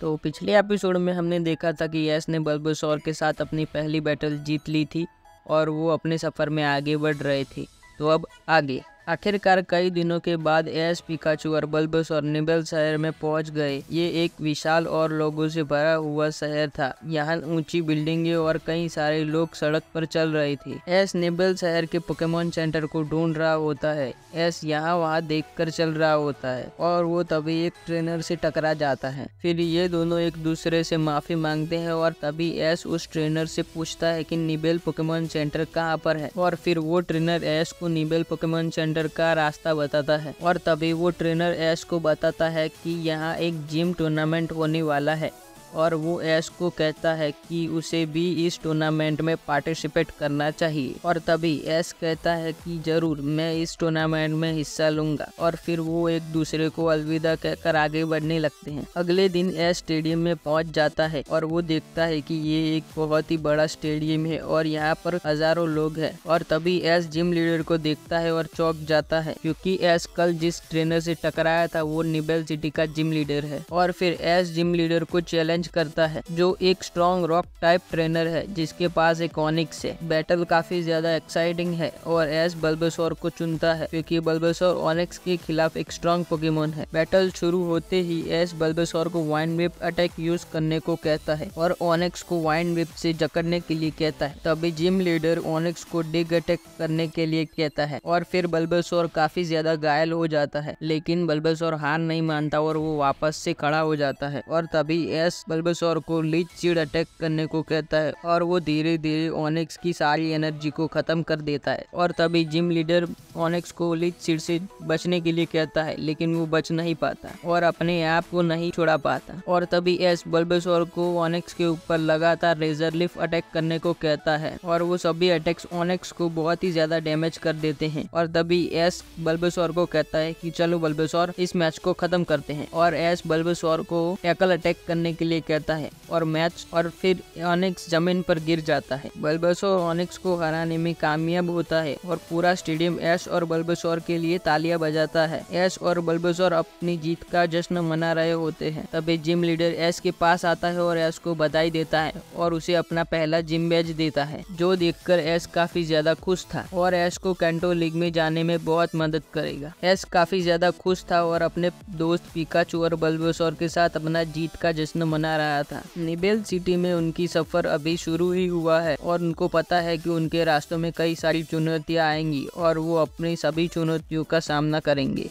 तो पिछले एपिसोड में हमने देखा था कि एस ने बल्बासोर के साथ अपनी पहली बैटल जीत ली थी और वो अपने सफ़र में आगे बढ़ रहे थे। तो अब आगे आखिरकार कई दिनों के बाद एस, पिकाचू और बल्बासोर निबेल शहर में पहुंच गए। ये एक विशाल और लोगों से भरा हुआ शहर था। यहाँ ऊंची बिल्डिंगें और कई सारे लोग सड़क पर चल रहे थे। एस निबेल शहर के पोकेमॉन सेंटर को ढूंढ रहा होता है। एस यहाँ वहाँ देखकर चल रहा होता है और वो तभी एक ट्रेनर से टकरा जाता है। फिर ये दोनों एक दूसरे से माफी मांगते हैं और तभी एस उस ट्रेनर से पूछता है कि निबेल पोकेमॉन सेंटर कहाँ पर है, और फिर वो ट्रेनर एस को निबेल पोकेमॉन सेंटर का रास्ता बताता है। और तभी वो ट्रेनर एस को बताता है कि यहाँ एक जिम टूर्नामेंट होने वाला है और वो एस को कहता है कि उसे भी इस टूर्नामेंट में पार्टिसिपेट करना चाहिए। और तभी एस कहता है कि जरूर मैं इस टूर्नामेंट में हिस्सा लूंगा। और फिर वो एक दूसरे को अलविदा कहकर आगे बढ़ने लगते हैं। अगले दिन एस स्टेडियम में पहुंच जाता है और वो देखता है कि ये एक बहुत ही बड़ा स्टेडियम है और यहाँ पर हजारों लोग हैं। और तभी एस जिम लीडर को देखता है और चौंक जाता है, क्योंकि एस कल जिस ट्रेनर से टकराया था वो निबेल सिटी का जिम लीडर है। और फिर एस जिम लीडर को चैलेंज करता है, जो एक स्ट्रॉन्ग रॉक टाइप ट्रेनर है जिसके पास एक ऑनिक्स है। बैटल काफी ज्यादा एक्साइटिंग है और एस बल्बासोर को चुनता है, क्योंकि बल्बासोर ऑनिक्स के खिलाफ एक स्ट्रॉन्ग पोकेमोन है। बैटल शुरू होते ही एस बल्बासोर को वाइंड व्हिप अटैक यूज करने को कहता है और ऑनिक्स को वाइंड व्हिप से जकड़ने के लिए कहता है। तभी जिम लीडर ऑनिक्स को डिग अटैक करने के लिए कहता है और फिर बल्बासोर काफी ज्यादा घायल हो जाता है, लेकिन बल्बासोर हार नहीं मानता और वो वापस से खड़ा हो जाता है। और तभी एस बल्बासोर को लीच सीड अटैक करने को कहता है और वो धीरे धीरे ऑनिक्स की सारी एनर्जी को खत्म कर देता है। और तभी जिम लीडर ऑनिक्स को लीच सीड से बचने के लिए कहता है, लेकिन वो बच नहीं पाता और अपने आप को नहीं छोड़ा पाता। और तभी एस बल्बासोर को ऑनिक्स के ऊपर लगातार रेजर लिफ अटैक करने को कहता है और वो सभी अटैक्स ऑनिक्स को बहुत ही ज्यादा डैमेज कर देते हैं। और तभी एस बल्बासोर को कहता है कि चलो बल्बासोर, इस मैच को खत्म करते हैं। और एस बल्बासोर को टैकल अटैक करने के लिए कहता है और मैच और फिर ऑनिक्स जमीन पर गिर जाता है। बल्बासोर ऑनिक्स को हराने में कामयाब होता है और पूरा स्टेडियम एस और बल्बासोर के लिए तालियां बजाता है। एस और बल्बासोर अपनी जीत का जश्न मना रहे होते हैं। तभी जिम लीडर एस के पास आता है और एस को बधाई देता है और उसे अपना पहला जिम बैज देता है, जो देखकर एस काफी ज्यादा खुश था और एस को कैंटो लीग में जाने में बहुत मदद करेगा। एस काफी ज्यादा खुश था और अपने दोस्त पिकाचू और बल्बासोर के साथ अपना जीत का जश्न मना रहा था। निबेल सिटी में उनकी सफर अभी शुरू ही हुआ है और उनको पता है कि उनके रास्तों में कई सारी चुनौतियां आएंगी और वो अपनी सभी चुनौतियों का सामना करेंगे।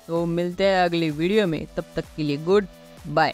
तो मिलते हैं अगली वीडियो में, तब तक के लिए गुड बाय।